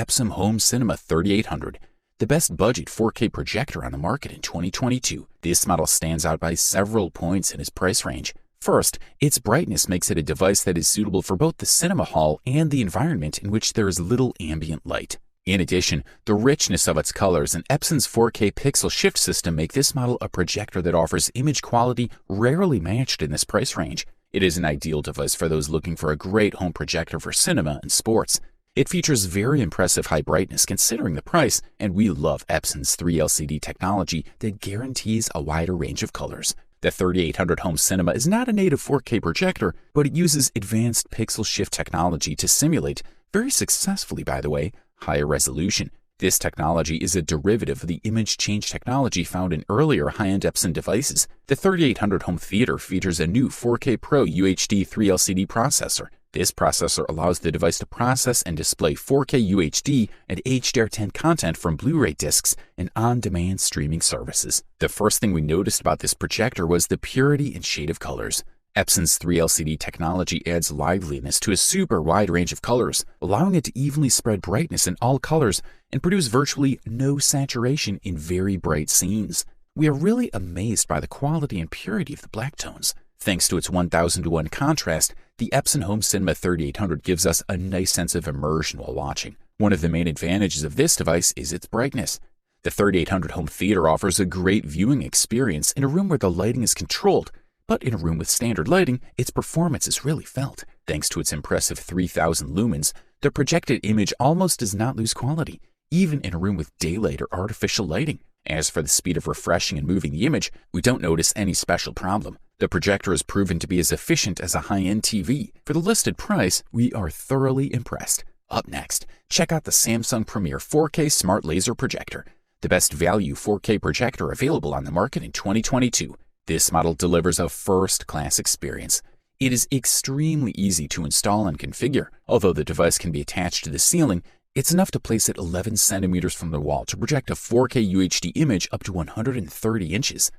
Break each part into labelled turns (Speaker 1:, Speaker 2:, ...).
Speaker 1: Epson Home Cinema 3800, the best budget 4K projector on the market in 2022. This model stands out by several points in its price range. First, its brightness makes it a device that is suitable for both the cinema hall and the environment in which there is little ambient light. In addition, the richness of its colors and Epson's 4K pixel shift system make this model a projector that offers image quality rarely matched in this price range. It is an ideal device for those looking for a great home projector for cinema and sports. It features very impressive high brightness considering the price, and we love Epson's 3LCD technology that guarantees a wider range of colors. The 3800 Home Cinema is not a native 4K projector, but it uses advanced pixel shift technology to simulate, very successfully by the way, higher resolution. This technology is a derivative of the image change technology found in earlier high-end Epson devices. The 3800 Home Theater features a new 4K PRO-UHD 3LCD processor. This processor allows the device to process and display 4K UHD and HDR10 content from Blu-ray discs and on-demand streaming services. The first thing we noticed about this projector was the purity and shade of colors. Epson's 3LCD technology adds liveliness to a super wide range of colors, allowing it to evenly spread brightness in all colors and produce virtually no saturation in very bright scenes. We are really amazed by the quality and purity of the black tones. Thanks to its 1000:1 contrast, the Epson Home Cinema 3800 gives us a nice sense of immersion while watching. One of the main advantages of this device is its brightness. The 3800 Home Theater offers a great viewing experience in a room where the lighting is controlled, but in a room with standard lighting, its performance is really felt. Thanks to its impressive 3000 lumens, the projected image almost does not lose quality, even in a room with daylight or artificial lighting. As for the speed of refreshing and moving the image, we don't notice any special problem. The projector is proven to be as efficient as a high-end TV. For the listed price, we are thoroughly impressed. Up next, check out the Samsung Premier 4K Smart Laser Projector, the best value 4K projector available on the market in 2022. This model delivers a first-class experience. It is extremely easy to install and configure. Although the device can be attached to the ceiling, it's enough to place it 11 centimeters from the wall to project a 4K UHD image up to 130 inches.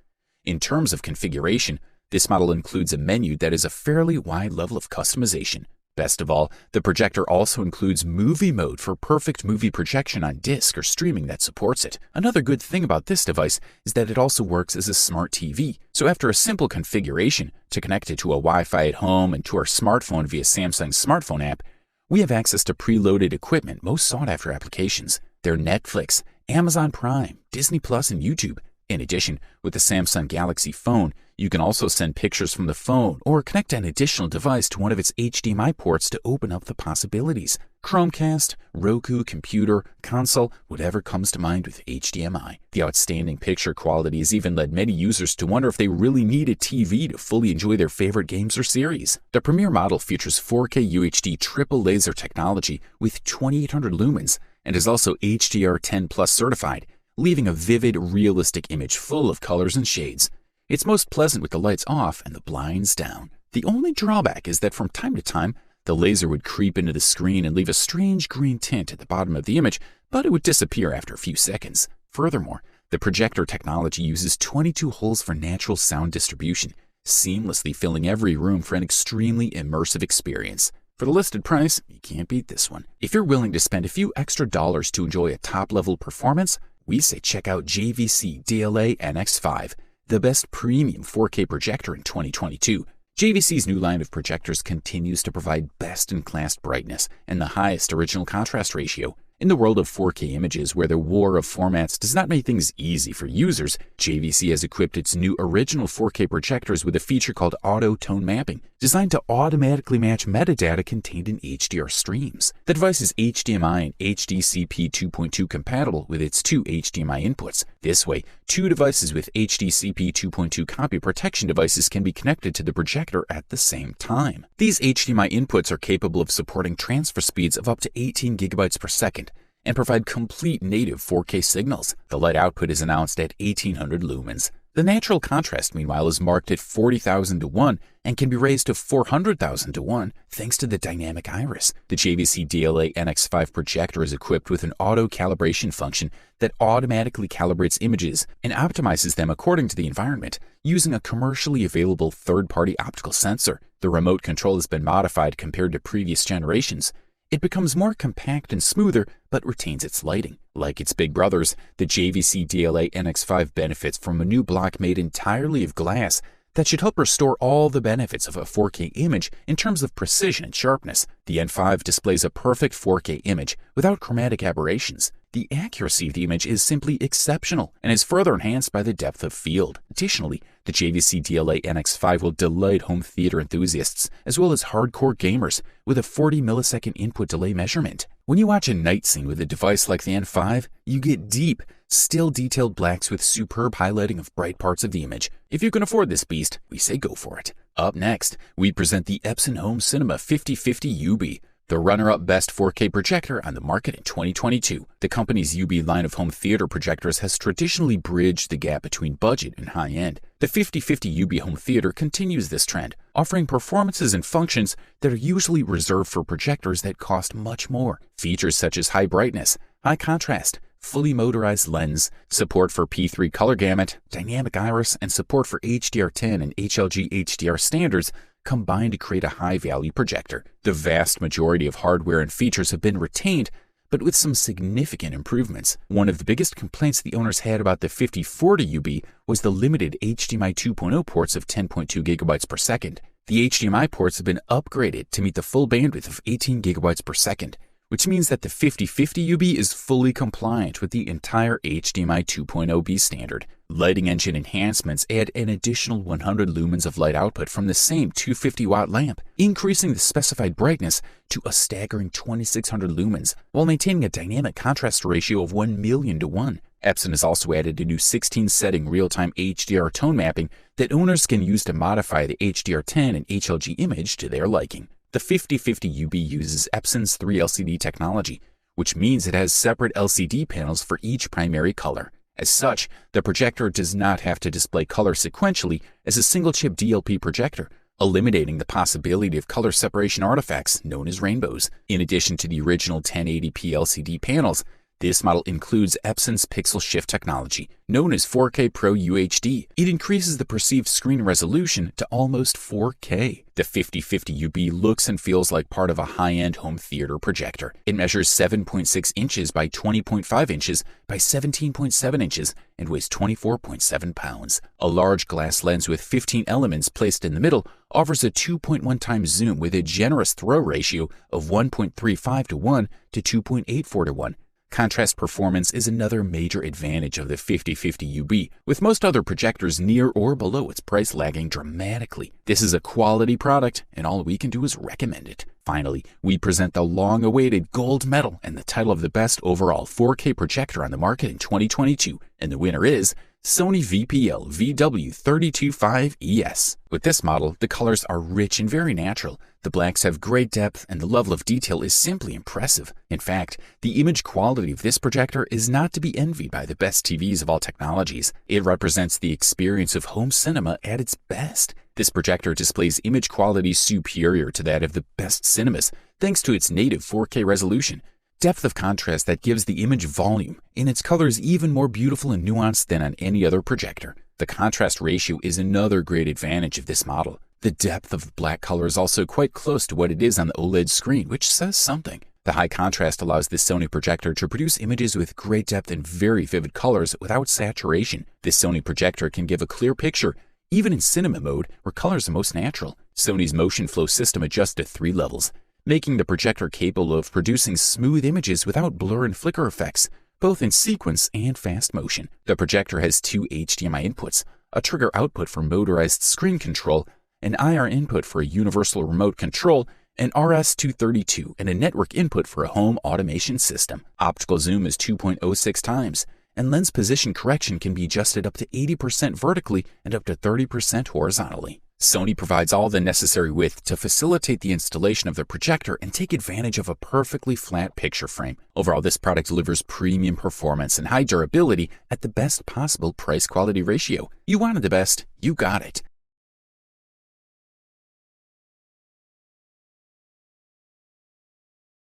Speaker 1: In terms of configuration, this model includes a menu that is a fairly wide level of customization. Best of all, the projector also includes movie mode for perfect movie projection on disc or streaming that supports it. Another good thing about this device is that it also works as a smart TV. So after a simple configuration to connect it to a Wi-Fi at home and to our smartphone via Samsung's smartphone app, we have access to preloaded equipment most sought-after applications. They're Netflix, Amazon Prime, Disney Plus, and YouTube. In addition, with the Samsung Galaxy phone, you can also send pictures from the phone or connect an additional device to one of its HDMI ports to open up the possibilities. Chromecast, Roku, computer, console, whatever comes to mind with HDMI. The outstanding picture quality has even led many users to wonder if they really need a TV to fully enjoy their favorite games or series. The Premier model features 4K UHD triple laser technology with 2800 lumens and is also HDR10 Plus certified, leaving a vivid, realistic image full of colors and shades. It's most pleasant with the lights off and the blinds down. The only drawback is that from time to time, the laser would creep into the screen and leave a strange green tint at the bottom of the image, but it would disappear after a few seconds. Furthermore, the projector technology uses 22 holes for natural sound distribution, seamlessly filling every room for an extremely immersive experience. For the listed price, you can't beat this one. If you're willing to spend a few extra dollars to enjoy a top-level performance, we say check out JVC DLA-NX5, the best premium 4K projector in 2022. JVC's new line of projectors continues to provide best-in-class brightness and the highest original contrast ratio. In the world of 4K images where the war of formats does not make things easy for users, JVC has equipped its new original 4K projectors with a feature called Auto Tone Mapping, designed to automatically match metadata contained in HDR streams. The device is HDMI and HDCP 2.2 compatible with its two HDMI inputs. This way, two devices with HDCP 2.2 copy protection devices can be connected to the projector at the same time. These HDMI inputs are capable of supporting transfer speeds of up to 18 gigabytes per second and provide complete native 4K signals. The light output is announced at 1800 lumens. The natural contrast, meanwhile, is marked at 40,000:1 and can be raised to 400,000:1 thanks to the dynamic iris. The JVC DLA-NX5 projector is equipped with an auto-calibration function that automatically calibrates images and optimizes them according to the environment using a commercially available third-party optical sensor. The remote control has been modified compared to previous generations. It becomes more compact and smoother, but retains its lighting. Like its big brothers, the JVC DLA-NX5 benefits from a new block made entirely of glass that should help restore all the benefits of a 4K image in terms of precision and sharpness. The N5 displays a perfect 4K image without chromatic aberrations. The accuracy of the image is simply exceptional and is further enhanced by the depth of field. Additionally, the JVC DLA-NX5 will delight home theater enthusiasts as well as hardcore gamers with a 40 millisecond input delay measurement. When you watch a night scene with a device like the N5, you get deep, still detailed blacks with superb highlighting of bright parts of the image. If you can afford this beast, we say go for it. Up next, we present the Epson Home Cinema 5050 UB, the runner-up best 4K projector on the market in 2022. The company's UB line of home theater projectors has traditionally bridged the gap between budget and high-end. The 5050 UB home theater continues this trend, offering performances and functions that are usually reserved for projectors that cost much more. Features such as high brightness, high contrast, fully motorized lens, support for P3 color gamut, dynamic iris, and support for HDR10 and HLG HDR standards combine to create a high-value projector. The vast majority of hardware and features have been retained, but with some significant improvements. One of the biggest complaints the owners had about the 5040 UB was the limited HDMI 2.0 ports of 10.2 gigabytes per second. The HDMI ports have been upgraded to meet the full bandwidth of 18 gigabytes per second, which means that the 5050 UB is fully compliant with the entire HDMI 2.0B standard. Lighting engine enhancements add an additional 100 lumens of light output from the same 250-watt lamp, increasing the specified brightness to a staggering 2600 lumens, while maintaining a dynamic contrast ratio of 1,000,000 to 1. Epson has also added a new 16-setting real-time HDR tone mapping that owners can use to modify the HDR10 and HLG image to their liking. The 5050 UB uses Epson's 3LCD technology, which means it has separate LCD panels for each primary color. As such, the projector does not have to display color sequentially as a single-chip DLP projector, eliminating the possibility of color separation artifacts known as rainbows. In addition to the original 1080p LCD panels, this model includes Epson's Pixel Shift technology, known as 4K PRO-UHD. It increases the perceived screen resolution to almost 4K. The 5050 UB looks and feels like part of a high-end home theater projector. It measures 7.6 inches by 20.5 inches by 17.7 inches and weighs 24.7 pounds. A large glass lens with 15 elements placed in the middle offers a 2.1 times zoom with a generous throw ratio of 1.35 to 1 to 2.84 to 1. Contrast performance is another major advantage of the 5050 UB, with most other projectors near or below its price lagging dramatically. This is a quality product, and all we can do is recommend it. Finally, we present the long-awaited gold medal and the title of the best overall 4K projector on the market in 2022, and the winner is Sony VPL-VW325ES. With this model, the colors are rich and very natural. The blacks have great depth and the level of detail is simply impressive. In fact, the image quality of this projector is not to be envied by the best TVs of all technologies. It represents the experience of home cinema at its best. This projector displays image quality superior to that of the best cinemas thanks to its native 4K resolution, depth of contrast that gives the image volume, and its colors even more beautiful and nuanced than on any other projector. The contrast ratio is another great advantage of this model. The depth of black color is also quite close to what it is on the OLED screen, which says something. The high contrast allows this Sony projector to produce images with great depth and very vivid colors without saturation. This Sony projector can give a clear picture, even in cinema mode, where colors are most natural. Sony's motion flow system adjusts to 3 levels, making the projector capable of producing smooth images without blur and flicker effects, both in sequence and fast motion. The projector has 2 HDMI inputs, a trigger output for motorized screen control, an IR input for a universal remote control, an RS-232, and a network input for a home automation system. Optical zoom is 2.06 times, and lens position correction can be adjusted up to 80% vertically and up to 30% horizontally. Sony provides all the necessary width to facilitate the installation of the projector and take advantage of a perfectly flat picture frame. Overall, this product delivers premium performance and high durability at the best possible price-quality ratio. You wanted the best, you got it.